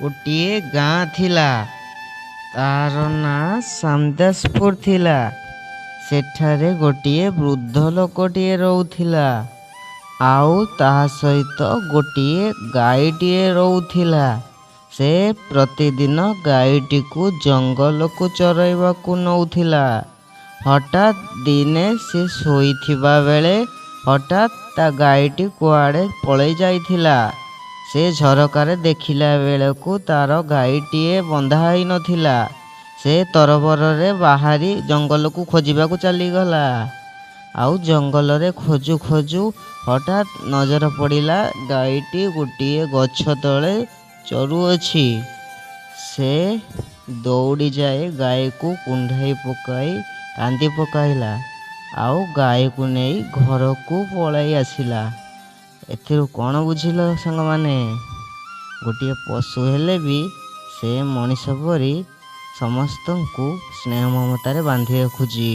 ଗୋଟିଏ ଗାଁ ଥିଲା। ତାର ନାଁ ସାମଦାସପୁର ଥିଲା। ସେଠାରେ ଗୋଟିଏ ବୃଦ୍ଧ ଲୋକଟିଏ ରହୁଥିଲା। ଆଉ ତାହା ସହିତ ଗୋଟିଏ ଗାଈଟିଏ ରହୁଥିଲା। ସେ ପ୍ରତିଦିନ ଗାଈଟିକୁ ଜଙ୍ଗଲକୁ ଚରାଇବାକୁ ନେଉଥିଲା। ହଠାତ୍ ଦିନେ ସେ ଶୋଇଥିବା ବେଳେ ହଠାତ୍ ତା ଗାଈଟି କୁଆଡ଼େ ପଳେଇ ଯାଇଥିଲା। ସେ ଝରକାରେ ଦେଖିଲା ବେଳକୁ ତାର ଗାଈଟିଏ ବନ୍ଧା ହେଇନଥିଲା। ସେ ତରବରରେ ବାହାରି ଜଙ୍ଗଲକୁ ଖୋଜିବାକୁ ଚାଲିଗଲା। ଆଉ ଜଙ୍ଗଲରେ ଖୋଜୁ ଖୋଜୁ ହଠାତ୍ ନଜର ପଡ଼ିଲା ଗାଈଟି ଗୋଟିଏ ଗଛ ତଳେ ଚରୁଅଛି। ସେ ଦୌଡ଼ି ଯାଇ ଗାଈକୁ କୁଣ୍ଢାଇ ପକାଇ କାନ୍ଦି ପକାଇଲା। ଆଉ ଗାଈକୁ ନେଇ ଘରକୁ ପଳାଇ ଆସିଲା। ଏଥିରୁ କ'ଣ ବୁଝିଲ ସାଙ୍ଗମାନେ? ଗୋଟିଏ ପଶୁ ହେଲେ ବି ସେ ମଣିଷ ପରି ସମସ୍ତଙ୍କୁ ସ୍ନେହ ମମତାରେ ବାନ୍ଧି ରଖୁଛି।